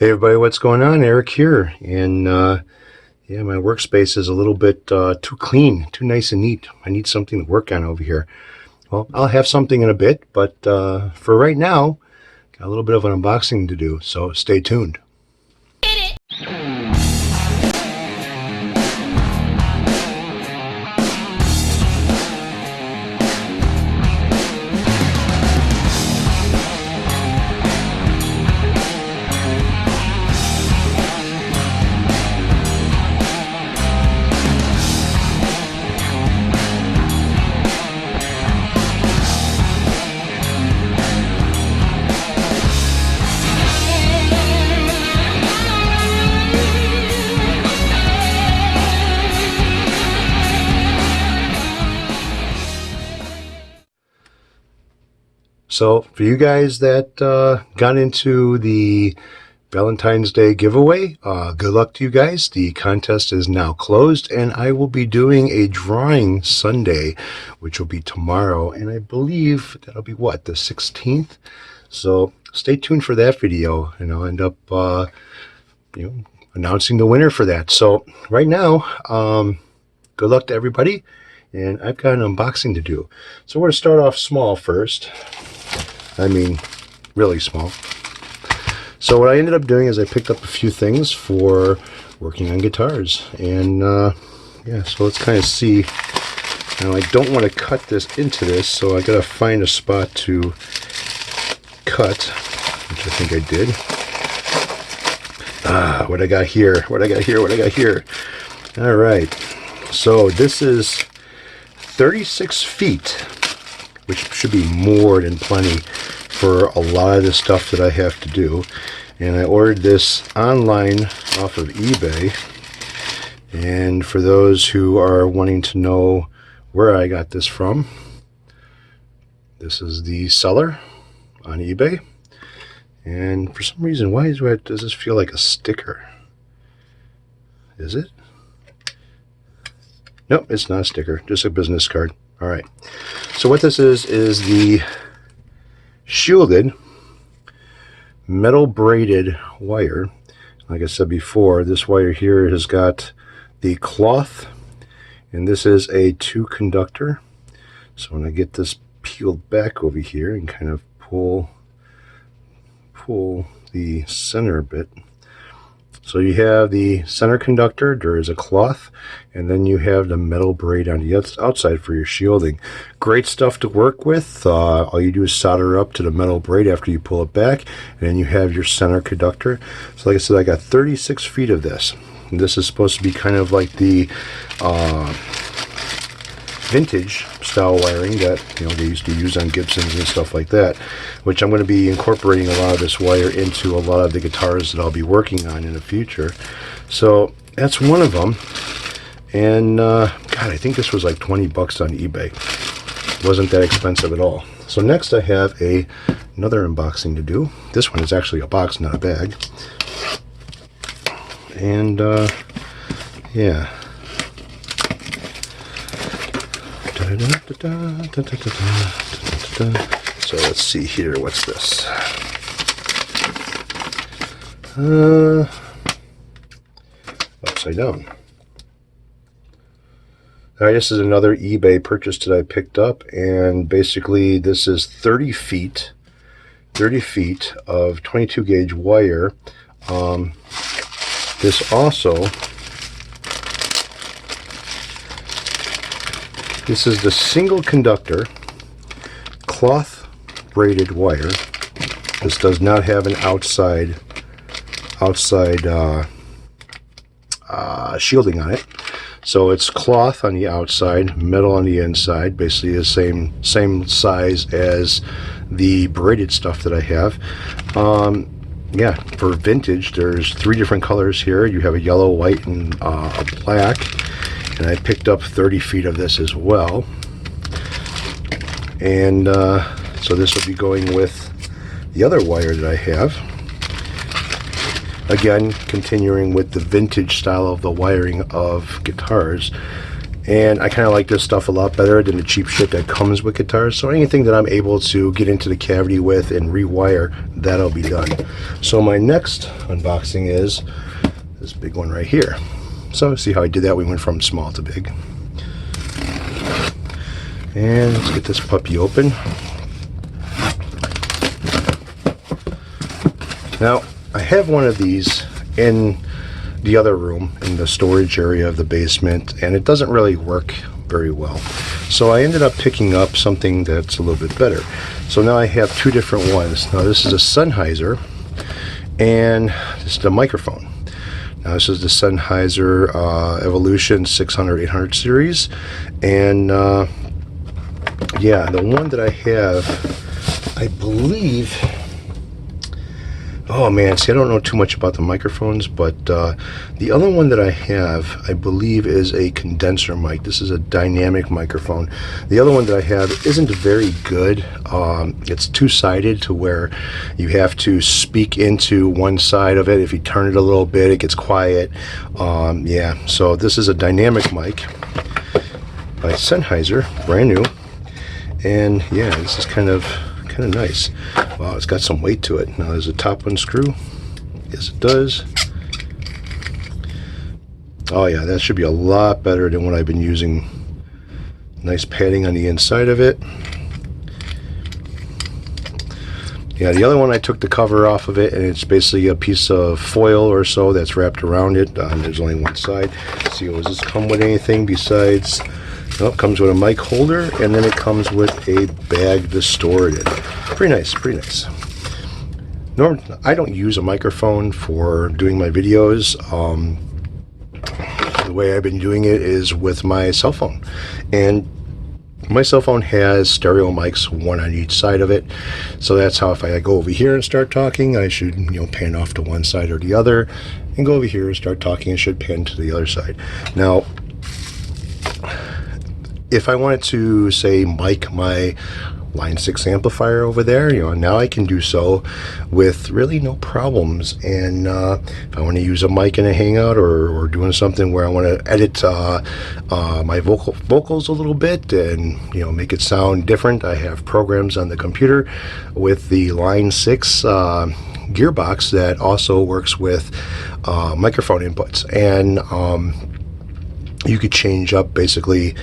Hey everybody, what's going on? Eric here, and yeah, my workspace is a little bit too clean, too nice and neat. I need something to work on over here. Well, I'll have something in a bit, but for right now, got a little bit of an unboxing to do, so stay tuned. So for you guys that got into the Valentine's Day giveaway, good luck to you guys. The contest is now closed, and I will be doing a drawing Sunday, which will be tomorrow, and I believe that'll be what, the 16th? So stay tuned for that video, and I'll end up announcing the winner for that. So right now, good luck to everybody, and I've got an unboxing to do. So we're going to start off small first. I mean, really small. So what I ended up doing is I picked up a few things for working on guitars, and yeah, so let's kind of see. Now I don't want to cut this into this, so I gotta find a spot to cut, which I think I did. What I got here, what I got here. All right, so this is 36 feet, which should be more than plenty for a lot of the stuff that I have to do. And I ordered this online off of eBay. And for those who are wanting to know where I got this from, this is the seller on eBay. And for some reason, does this feel like a sticker? Is it? Nope, it's not a sticker, just a business card. All right, so what this is the shielded metal braided wire. Like I said before, this wire here has got the cloth, and this is a 2 conductor. So when I get this peeled back over here and kind of pull the center bit. So you have the center conductor, there is a cloth, and then you have the metal braid on the outside for your shielding. Great stuff to work with. All you do is solder up to the metal braid after you pull it back, and then you have your center conductor. So like I said, I got 36 feet of this. And this is supposed to be kind of like the vintage style wiring that they used to use on Gibsons and stuff like that, which I'm going to be incorporating a lot of this wire into a lot of the guitars that I'll be working on in the future. So that's one of them. And God, I think this was like 20 bucks on eBay. It wasn't that expensive at all. So next I have another unboxing to do. This one is actually a box, not a bag. And yeah. So let's see here, what's this? Upside down. Alright, this is another eBay purchase that I picked up, and basically this is 30 feet of 22 gauge wire. This is the single conductor cloth braided wire. This does not have an outside shielding on it. So it's cloth on the outside, metal on the inside, basically the same size as the braided stuff that I have. Yeah, for vintage, there's 3 different colors here. You have a yellow, white, and a black. And I picked up 30 feet of this as well. And so this will be going with the other wire that I have. Again, continuing with the vintage style of the wiring of guitars. And I kind of like this stuff a lot better than the cheap shit that comes with guitars. So anything that I'm able to get into the cavity with and rewire, that'll be done. So my next unboxing is this big one right here. So see how I did that? We went from small to big. And let's get this puppy open. Now, I have one of these in the other room, in the storage area of the basement, and it doesn't really work very well. So I ended up picking up something that's a little bit better. So now I have two different ones. Now this is a Sennheiser, and this is the microphone. Now this is the Sennheiser Evolution 600-800 series, and yeah, the one that I have, I believe, oh man, see, I don't know too much about the microphones, but the other one that I have, I believe, is a condenser mic. This is a dynamic microphone. The other one that I have isn't very good. It's two-sided to where you have to speak into one side of it. If you turn it a little bit, it gets quiet. Yeah, so this is a dynamic mic by Sennheiser, brand new. And yeah, this is kind of nice. Wow, it's got some weight to it. Now there's a top unscrew. Yes, it does. Oh yeah, that should be a lot better than what I've been using. Nice padding on the inside of it. Yeah, the other one I took the cover off of it, and it's basically a piece of foil or so that's wrapped around it. There's only one side. Let's see, does this come with anything besides... Well, it comes with a mic holder, and then it comes with a bag to store it in. Pretty nice, pretty nice. Normally, I don't use a microphone for doing my videos. The way I've been doing it is with my cell phone. And my cell phone has stereo mics, one on each side of it. So that's how if I go over here and start talking, I should, pan off to one side or the other. And go over here and start talking, I should pan to the other side. Now, if I wanted to, say, mic my Line 6 amplifier over there, now I can do so with really no problems. And if I want to use a mic in a Hangout or doing something where I want to edit my vocals a little bit and make it sound different, I have programs on the computer with the Line 6 gearbox that also works with microphone inputs. And you could change up basically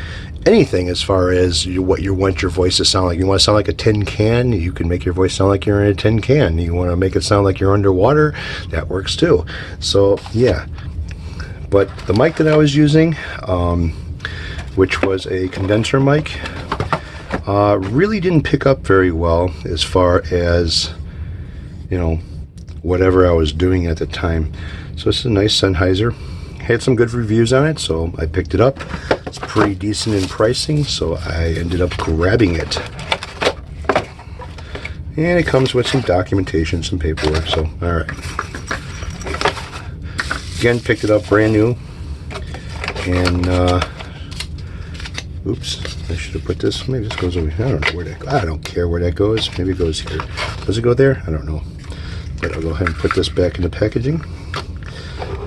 anything as far as what you want your voice to sound like. You want to sound like a tin can, you can make your voice sound like you're in a tin can. You want to make it sound like you're underwater, that works too. So yeah, but the mic that I was using, which was a condenser mic, really didn't pick up very well as far as whatever I was doing at the time. So it's a nice Sennheiser. Had some good reviews on it, so I picked it up. It's pretty decent in pricing, so I ended up grabbing it. And it comes with some documentation, some paperwork, so alright. Again, picked it up brand new. And, oops, I should have put this, maybe this goes over here. I don't know where that goes. I don't care where that goes. Maybe it goes here. Does it go there? I don't know. But I'll go ahead and put this back in the packaging.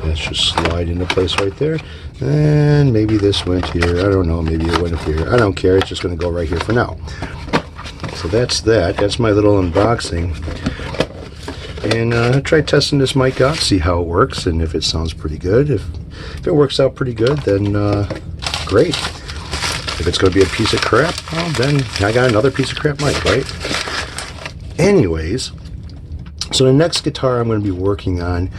That should slide into place right there. And maybe this went here. I don't know. Maybe it went up here. I don't care. It's just going to go right here for now. So that's that. That's my little unboxing. And I'll try testing this mic out, see how it works, and if it sounds pretty good. If it works out pretty good, then great. If it's going to be a piece of crap, well, then I got another piece of crap mic, right? Anyways, so the next guitar I'm going to be working on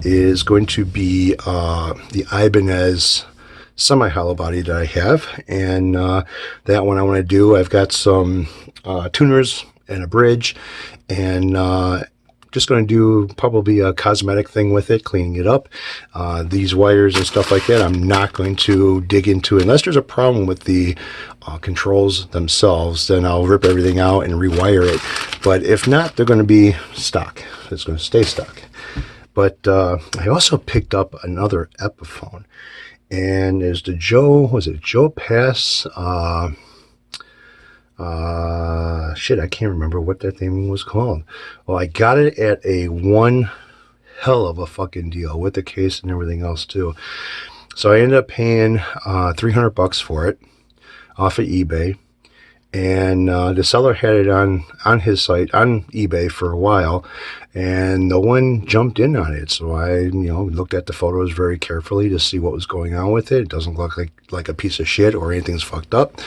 is going to be the Ibanez semi-hollow body that I have, and that one I want to do. I've got some tuners and a bridge, and just going to do probably a cosmetic thing with it, cleaning it up. These wires and stuff like that, I'm not going to dig into unless there's a problem with the controls themselves. Then I'll rip everything out and rewire it. But if not, they're going to be stock. It's going to stay stock. But I also picked up another Epiphone, and there's the Joe Pass? Shit, I can't remember what that thing was called. Well, I got it at a one hell of a fucking deal with the case and everything else too. So I ended up paying $300 for it off of eBay. And the seller had it on his site on eBay for a while, and no one jumped in on it. So I looked at the photos very carefully to see what was going on with it. It doesn't look like a piece of shit or anything's fucked up.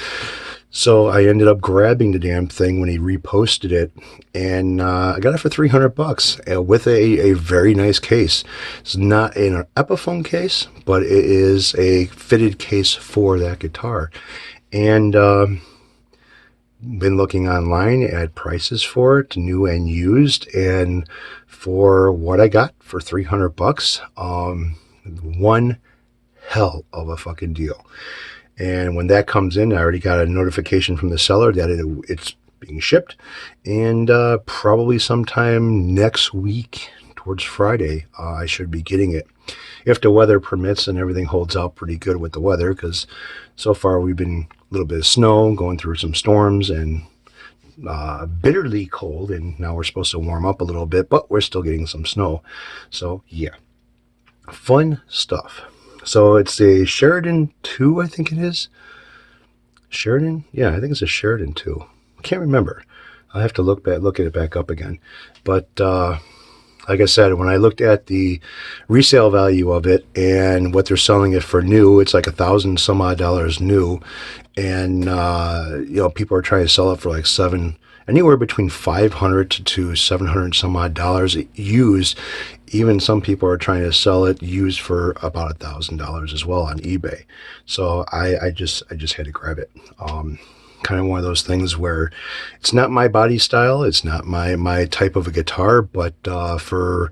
So I ended up grabbing the damn thing when he reposted it, and I got it for $300 with a very nice case. It's not an Epiphone case, but it is a fitted case for that guitar. And been looking online at prices for it, new and used, and for what I got for $300, one hell of a fucking deal. And when that comes in, I already got a notification from the seller that it's being shipped, and probably sometime next week towards Friday, I should be getting it, if the weather permits and everything holds out pretty good with the weather, because so far we've been a little bit of snow, going through some storms, and bitterly cold, and now we're supposed to warm up a little bit, but we're still getting some snow. So yeah, fun stuff. So it's a Sheridan 2, I think it is. Sheridan? Yeah, I think it's a Sheridan 2. I can't remember. I'll have to look at it back up again. But like I said, when I looked at the resale value of it and what they're selling it for new, it's like $1,000 some odd new, and people are trying to sell it for like anywhere between $500 to $700 some odd used. Even some people are trying to sell it used for about $1,000 as well on eBay. So I just had to grab it. Kind of one of those things where it's not my body style, it's not my type of a guitar, but for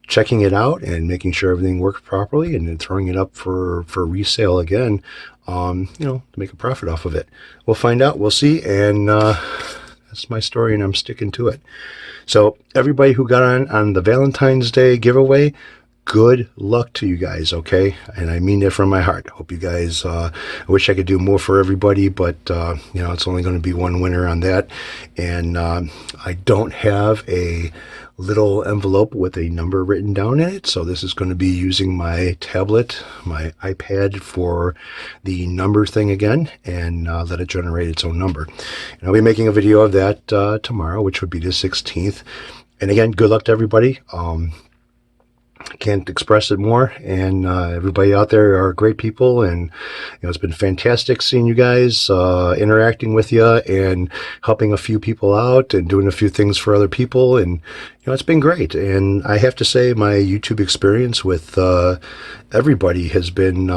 checking it out and making sure everything works properly, and then throwing it up for resale again, to make a profit off of it. We'll find out, we'll see, and that's my story, and I'm sticking to it. So everybody who got on the Valentine's Day giveaway, good luck to you guys, okay? And I mean that from my heart. Hope you guys, I wish I could do more for everybody, but, it's only going to be one winner on that. And I don't have a little envelope with a number written down in it, so this is going to be using my tablet, my iPad, for the number thing again, and let it generate its own number. And I'll be making a video of that tomorrow, which would be the 16th. And again, good luck to everybody. Can't express it more, and everybody out there are great people, and it's been fantastic seeing you guys, interacting with you and helping a few people out and doing a few things for other people, and it's been great. And I have to say, my YouTube experience with everybody has been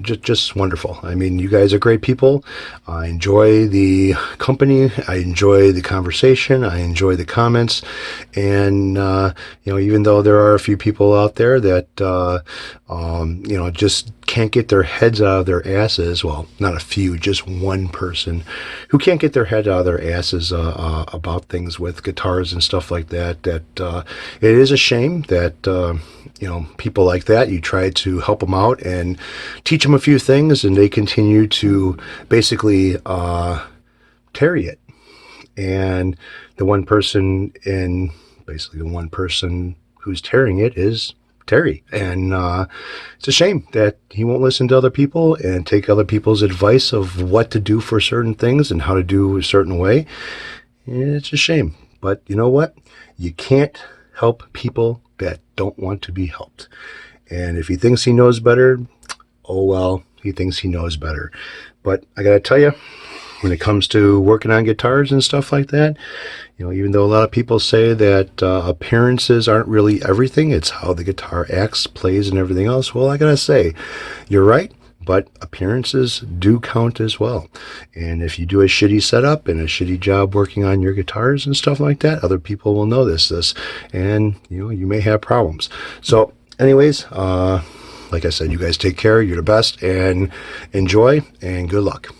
just wonderful. I mean, you guys are great people. I enjoy the company, I enjoy the conversation, I enjoy the comments, and even though there are a few people out there that just can't get their heads out of their asses, well, not a few, just one person who can't get their head out of their asses about things with guitars and stuff like that, it is a shame that people like that, you try to help them out and teach them a few things, and they continue to basically tarry it. And the one person who's tearing it is Terry. And it's a shame that he won't listen to other people and take other people's advice of what to do for certain things and how to do a certain way. It's a shame. But you know what? You can't help people that don't want to be helped. And if he thinks he knows better, oh well, he thinks he knows better. But I gotta tell you, when it comes to working on guitars and stuff like that, even though a lot of people say that appearances aren't really everything, it's how the guitar acts, plays, and everything else, well, I gotta say, you're right, but appearances do count as well. And if you do a shitty setup and a shitty job working on your guitars and stuff like that, other people will notice this, and you may have problems. So anyways, like I said, you guys take care, you're the best, and enjoy, and good luck.